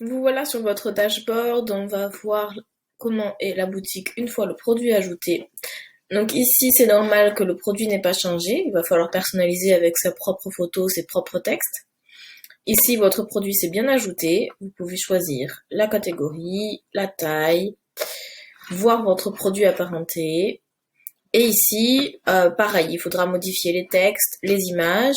Vous voilà sur votre dashboard, on va voir comment est la boutique une fois le produit ajouté. Donc ici, c'est normal que le produit n'ait pas changé, il va falloir personnaliser avec sa propre photo, ses propres textes. Ici, votre produit s'est bien ajouté, vous pouvez choisir la catégorie, la taille, voir votre produit apparenté. Et ici, pareil, il faudra modifier les textes, les images,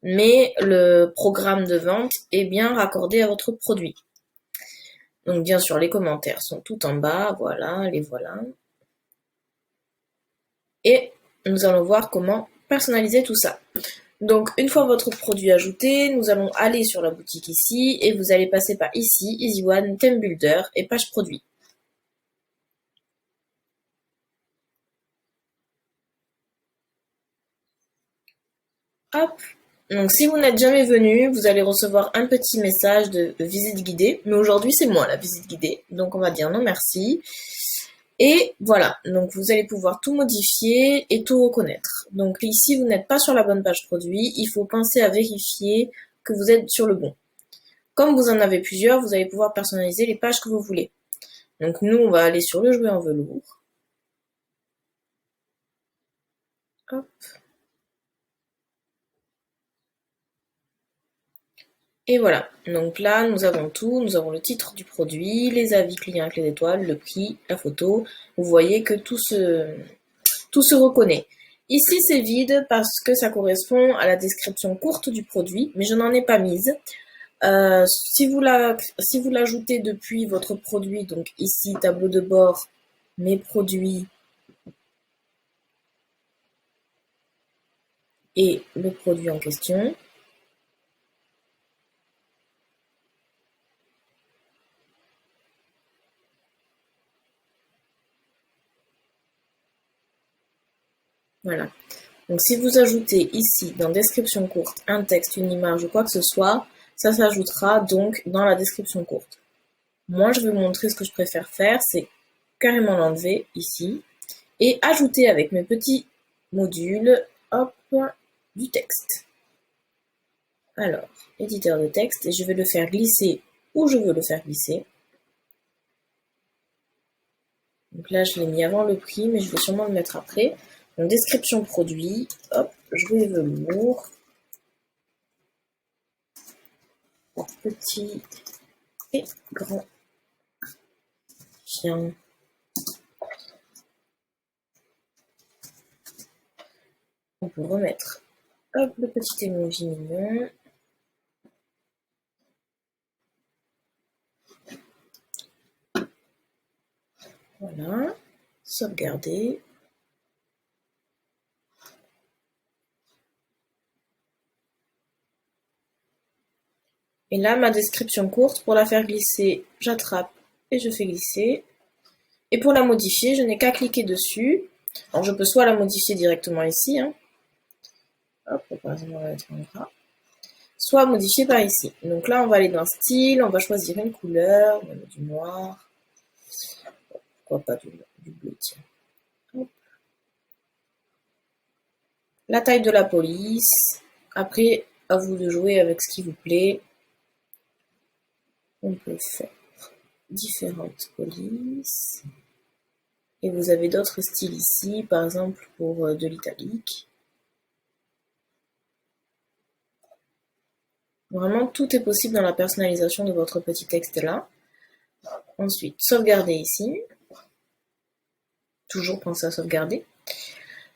mais le programme de vente est bien raccordé à votre produit. Donc bien sûr, les commentaires sont tout en bas, voilà, les voilà. Et nous allons voir comment personnaliser tout ça. Donc une fois votre produit ajouté, nous allons aller sur la boutique ici et vous allez passer par ici, Easy One, Theme Builder et page produit. Hop. Donc si vous n'êtes jamais venu, vous allez recevoir un petit message de visite guidée. Mais aujourd'hui, c'est moi la visite guidée. Donc on va dire non merci. Et voilà, donc vous allez pouvoir tout modifier et tout reconnaître. Donc ici, vous n'êtes pas sur la bonne page produit, il faut penser à vérifier que vous êtes sur le bon. Comme vous en avez plusieurs, vous allez pouvoir personnaliser les pages que vous voulez. Donc nous, on va aller sur le jouet en velours. Hop. Et voilà, donc là, nous avons tout, nous avons le titre du produit, les avis clients avec les étoiles, le prix, la photo. Vous voyez que tout se reconnaît. Ici, c'est vide parce que ça correspond à la description courte du produit, mais je n'en ai pas mise. Si vous l'ajoutez depuis votre produit, donc ici, tableau de bord, mes produits et le produit en question. Voilà. Donc si vous ajoutez ici, dans description courte, un texte, une image ou quoi que ce soit, ça s'ajoutera donc dans la description courte. Moi, je vais vous montrer ce que je préfère faire, c'est carrément l'enlever ici et ajouter avec mes petits modules, hop, du texte. Alors, éditeur de texte, et je vais le faire glisser où je veux le faire glisser. Donc là, je l'ai mis avant le prix, mais je vais sûrement le mettre après. Donc, description produit, hop, jouet velours, petit et grand chien. On peut remettre, hop, le petit emoji mignon. Voilà, sauvegarder. Et là, ma description courte, pour la faire glisser, j'attrape et je fais glisser. Et pour la modifier, je n'ai qu'à cliquer dessus. Alors, je peux soit la modifier directement ici, hein. Hop, par exemple, on va mettre en gras. Soit modifier par ici. Donc là, on va aller dans style, on va choisir une couleur, on va mettre du noir. Pourquoi pas du bleu, tiens. Hop. La taille de la police. Après, à vous de jouer avec ce qui vous plaît. On peut faire différentes polices. Et vous avez d'autres styles ici, par exemple pour de l'italique. Vraiment, tout est possible dans la personnalisation de votre petit texte là. Ensuite, sauvegarder ici. Toujours penser à sauvegarder.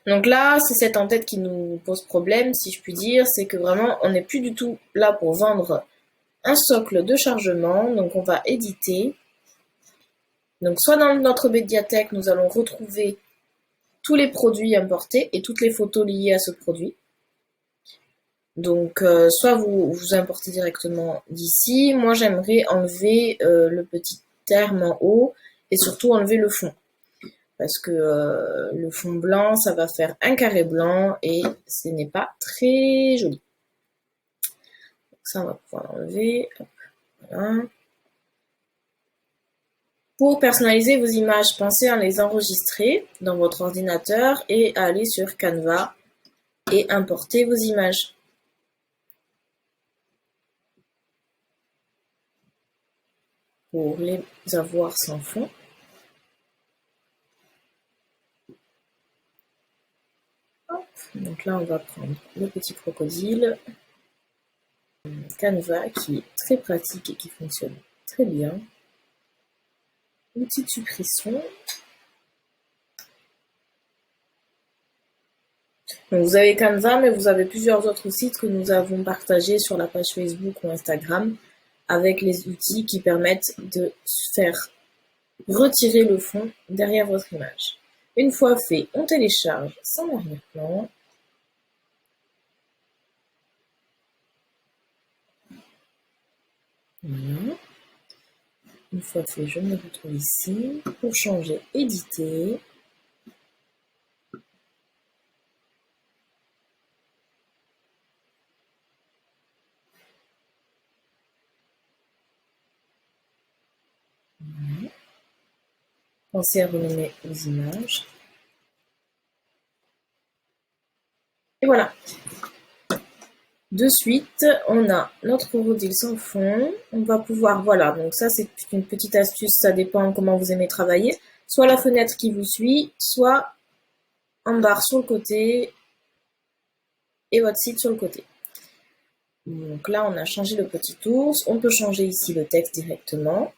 Donc là, c'est cette en-tête qui nous pose problème, si je puis dire. C'est que vraiment, on n'est plus du tout là pour vendre un socle de chargement. Donc on va éditer. Donc soit dans notre médiathèque, nous allons retrouver tous les produits importés et toutes les photos liées à ce produit. Donc soit vous importez directement d'ici. Moi, j'aimerais enlever le petit terme en haut et surtout enlever le fond. Parce que le fond blanc, ça va faire un carré blanc et ce n'est pas très joli. Donc ça, on va pouvoir l'enlever. Voilà. Pour personnaliser vos images, pensez à les enregistrer dans votre ordinateur et à aller sur Canva et importer vos images. pour les avoir sans fond. Hop. Donc là, on va prendre le petit crocodile, Canva qui est très pratique et qui fonctionne très bien. Une petite suppression. Donc vous avez Canva, mais vous avez plusieurs autres sites que nous avons partagés sur la page Facebook ou Instagram avec les outils qui permettent de faire retirer le fond derrière votre image. Une fois fait, on télécharge son arrière-plan. Voilà. Une fois fait, je me retrouve ici pour changer, éditer. Voilà. Pensez à renommer aux images. Et voilà. De suite, on a notre crocodile sans fond. On va pouvoir, voilà, donc ça c'est une petite astuce, ça dépend comment vous aimez travailler. Soit la fenêtre qui vous suit, soit en barre sur le côté et votre site sur le côté. Donc là, on a changé le petit ours. On peut changer ici le texte directement.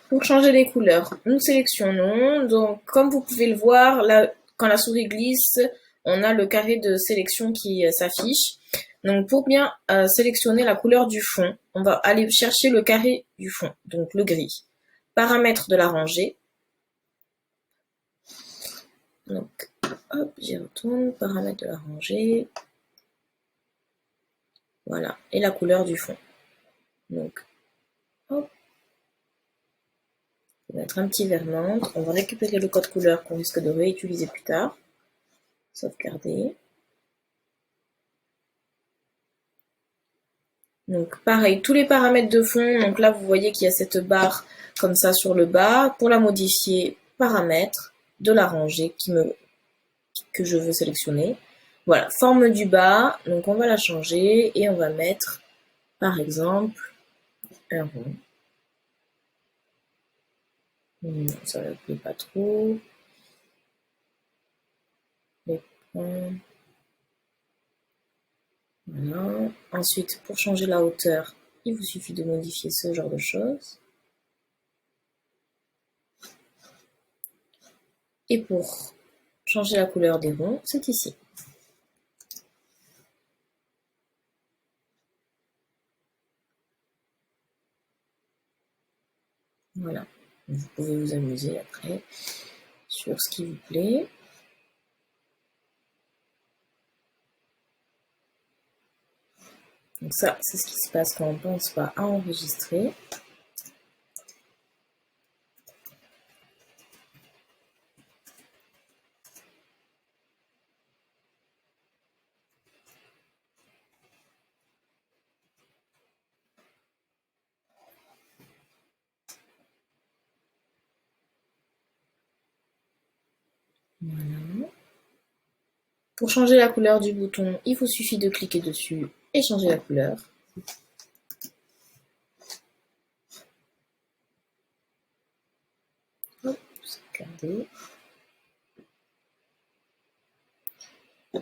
Pour changer les couleurs, nous sélectionnons. Donc, comme vous pouvez le voir, là, quand la souris glisse, on a le carré de sélection qui s'affiche. Donc, pour bien sélectionner la couleur du fond, on va aller chercher le carré du fond, donc le gris. Paramètres de la rangée. Donc, hop, j'y retourne. Paramètres de la rangée. Voilà, et la couleur du fond. Donc, hop. On va mettre un petit vert menthe. On va récupérer le code couleur qu'on risque de réutiliser plus tard. Sauvegarder. Donc pareil, tous les paramètres de fond. Donc là, vous voyez qu'il y a cette barre comme ça sur le bas. Pour la modifier, paramètres de la rangée que je veux sélectionner. Voilà, forme du bas. Donc on va la changer et on va mettre, par exemple, un rond. Non, ça ne plaît pas trop. Les points. Voilà. Ensuite, pour changer la hauteur, il vous suffit de modifier ce genre de choses. Et pour changer la couleur des ronds, c'est ici. Voilà. Vous pouvez vous amuser après sur ce qui vous plaît. Donc ça, c'est ce qui se passe quand on ne pense pas à enregistrer. Voilà. Pour changer la couleur du bouton, il vous suffit de cliquer dessus et changer la couleur. Hop, regardez.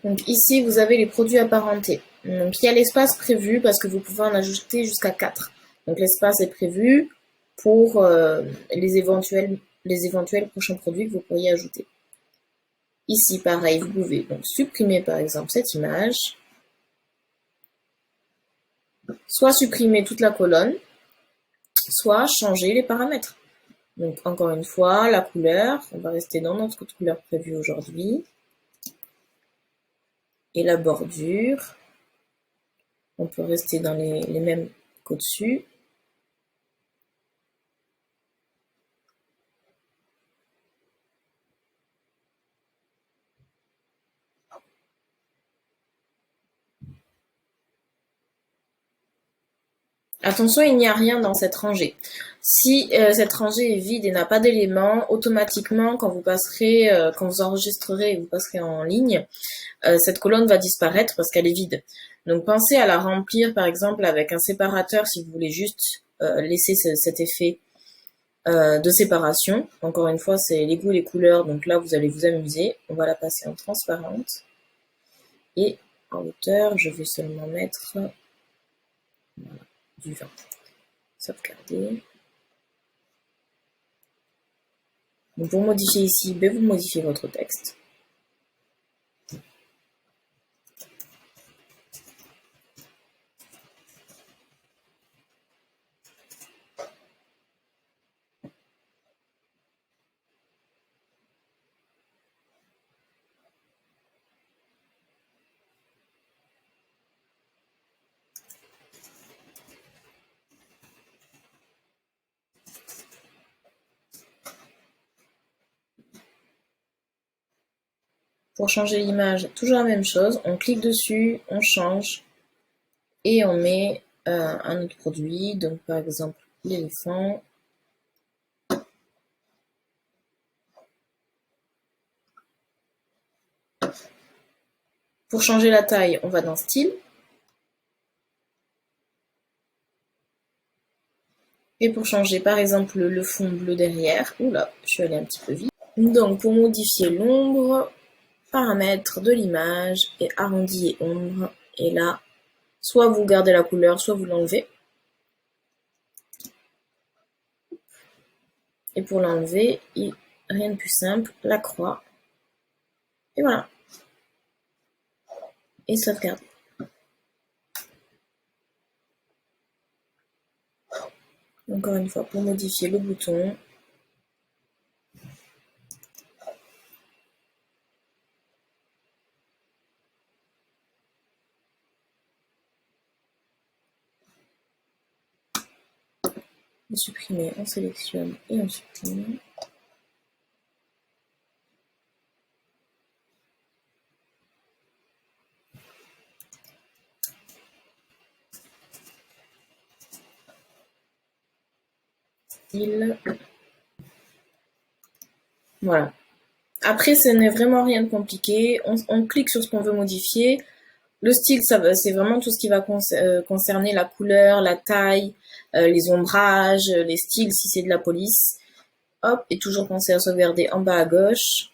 Donc ici, vous avez les produits apparentés. Donc il y a l'espace prévu parce que vous pouvez en ajouter jusqu'à 4. Donc l'espace est prévu pour les éventuels prochains produits que vous pourriez ajouter. Ici, pareil, vous pouvez donc supprimer par exemple cette image, soit supprimer toute la colonne, soit changer les paramètres. Donc encore une fois, la couleur, on va rester dans notre couleur prévue aujourd'hui. Et la bordure. On peut rester dans les mêmes qu'au-dessus. Attention, il n'y a rien dans cette rangée. Si cette rangée est vide et n'a pas d'éléments, automatiquement, quand quand vous enregistrerez et vous passerez en ligne, cette colonne va disparaître parce qu'elle est vide. Donc pensez à la remplir par exemple avec un séparateur si vous voulez juste laisser cet effet de séparation. Encore une fois, c'est les goûts, les couleurs, donc là vous allez vous amuser. On va la passer en transparente. Et en hauteur, je vais seulement mettre voilà, du 20. Sauvegarder. Donc pour modifier ici, vous modifiez votre texte. Pour changer l'image, toujours la même chose. On clique dessus, on change et on met un autre produit. Donc par exemple l'éléphant. Pour changer la taille, on va dans Style. Et pour changer par exemple le fond bleu derrière, oula, je suis allée un petit peu vite. Donc pour modifier l'ombre, paramètres de l'image et arrondi et ombre. Et là, soit vous gardez la couleur, soit vous l'enlevez. Et pour l'enlever, rien de plus simple, la croix. Et voilà. Et sauvegarder. Encore une fois, pour modifier le bouton, on supprime, on sélectionne et on supprime. Style. Voilà. Après, ce n'est vraiment rien de compliqué. On clique sur ce qu'on veut modifier. Le style, c'est vraiment tout ce qui va concerner la couleur, la taille, les ombrages, les styles si c'est de la police. Hop, et toujours penser à sauvegarder en bas à gauche.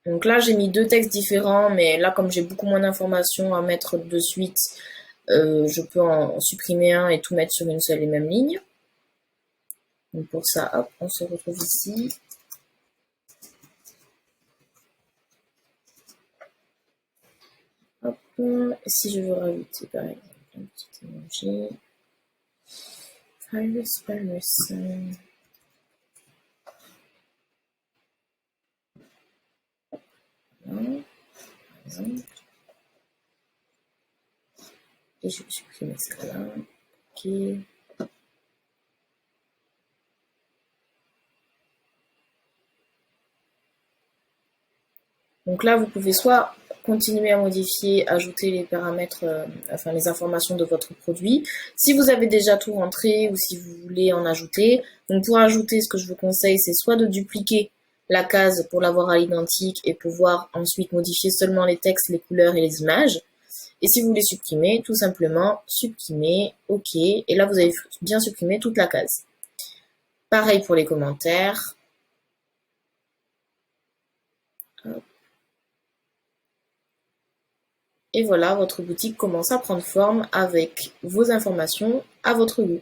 Donc là, j'ai mis deux textes différents, mais là, comme j'ai beaucoup moins d'informations à mettre de suite, je peux en supprimer un et tout mettre sur une seule et même ligne. Donc pour ça, hop, on se retrouve ici. Hop, si je veux rajouter par exemple un petit emoji. Virus. Voilà, par exemple. Et je vais supprimer ce cas-là. Ok. Donc là, vous pouvez soit continuer à modifier, ajouter les paramètres, enfin les informations de votre produit. Si vous avez déjà tout rentré ou si vous voulez en ajouter. Donc pour ajouter, ce que je vous conseille, c'est soit de dupliquer la case pour l'avoir à l'identique et pouvoir ensuite modifier seulement les textes, les couleurs et les images. Et si vous voulez supprimer, tout simplement supprimer, ok. Et là, vous avez bien supprimé toute la case. Pareil pour les commentaires. Hop. Et voilà, votre boutique commence à prendre forme avec vos informations à votre goût.